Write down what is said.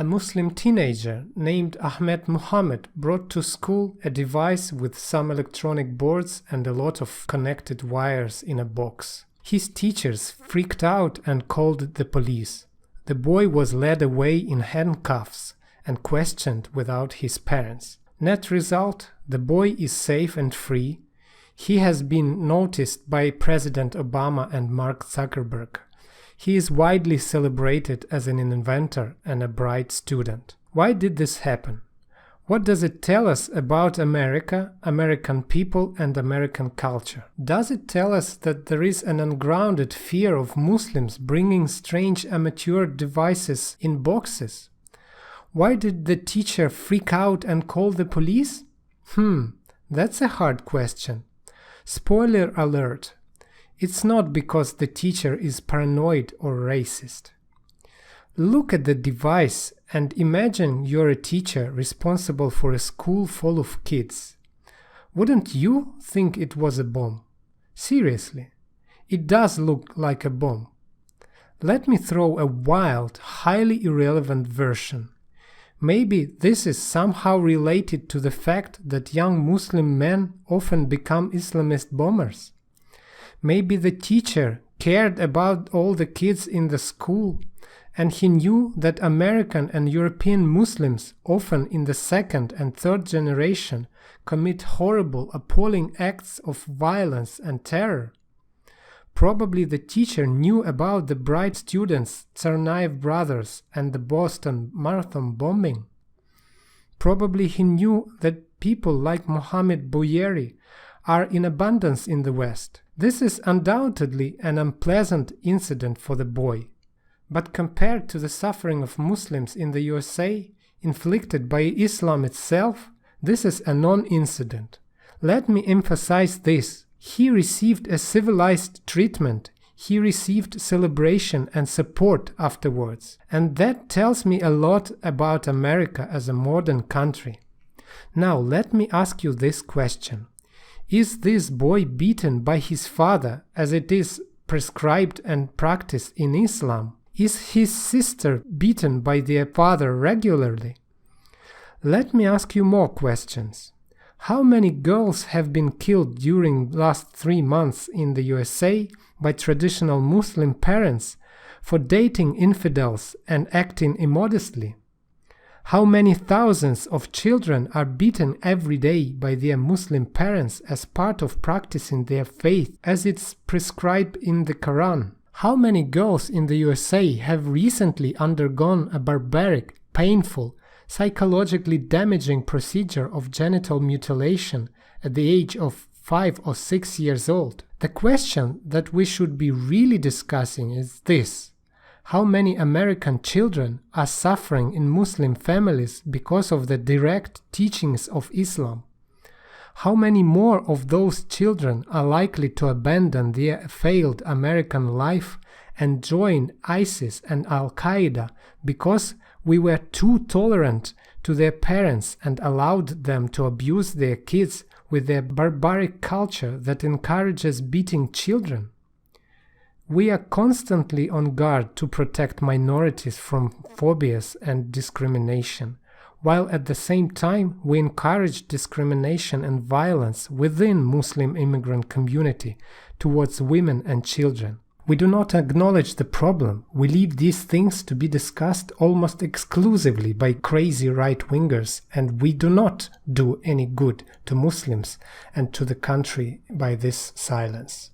A Muslim teenager named Ahmed Mohammed brought to school a device with some electronic boards and a lot of connected wires in a box. His teachers freaked out and called the police. The boy was led away in handcuffs and questioned without his parents. Net result, the boy is safe and free. He has been noticed by President Obama and Mark Zuckerberg. He is widely celebrated as an inventor and a bright student. Why did this happen? What does it tell us about America, American people, and American culture? Does it tell us that there is an ungrounded fear of Muslims bringing strange amateur devices in boxes? Why did the teacher freak out and call the police? That's a hard question. Spoiler alert. It's not because the teacher is paranoid or racist. Look at the device and imagine you're a teacher responsible for a school full of kids. Wouldn't you think it was a bomb? Seriously, it does look like a bomb. Let me throw a wild, highly irrelevant version. Maybe this is somehow related to the fact that young Muslim men often become Islamist bombers. Maybe the teacher cared about all the kids in the school, and he knew that American and European Muslims, often in the second and third generation, commit horrible, appalling acts of violence and terror. Probably the teacher knew about the bright students, Tsarnaev brothers, and the Boston Marathon bombing. Probably he knew that people like Mohammed Bouyeri are in abundance in the West. This is undoubtedly an unpleasant incident for the boy. But compared to the suffering of Muslims in the USA, inflicted by Islam itself, this is a non-incident. Let me emphasize this. He received a civilized treatment. He received celebration and support afterwards. And that tells me a lot about America as a modern country. Now let me ask you this question. Is this boy beaten by his father as it is prescribed and practiced in Islam? Is his sister beaten by their father regularly? Let me ask you more questions. How many girls have been killed during the last 3 months in the USA by traditional Muslim parents for dating infidels and acting immodestly? How many thousands of children are beaten every day by their Muslim parents as part of practicing their faith as it's prescribed in the Quran? How many girls in the USA have recently undergone a barbaric, painful, psychologically damaging procedure of genital mutilation at the age of 5 or 6 years old? The question that we should be really discussing is this: how many American children are suffering in Muslim families because of the direct teachings of Islam? How many more of those children are likely to abandon their failed American life and join ISIS and Al-Qaeda because we were too tolerant to their parents and allowed them to abuse their kids with their barbaric culture that encourages beating children? We are constantly on guard to protect minorities from phobias and discrimination, while at the same time we encourage discrimination and violence within Muslim immigrant community towards women and children. We do not acknowledge the problem. We leave these things to be discussed almost exclusively by crazy right-wingers, and we do not do any good to Muslims and to the country by this silence.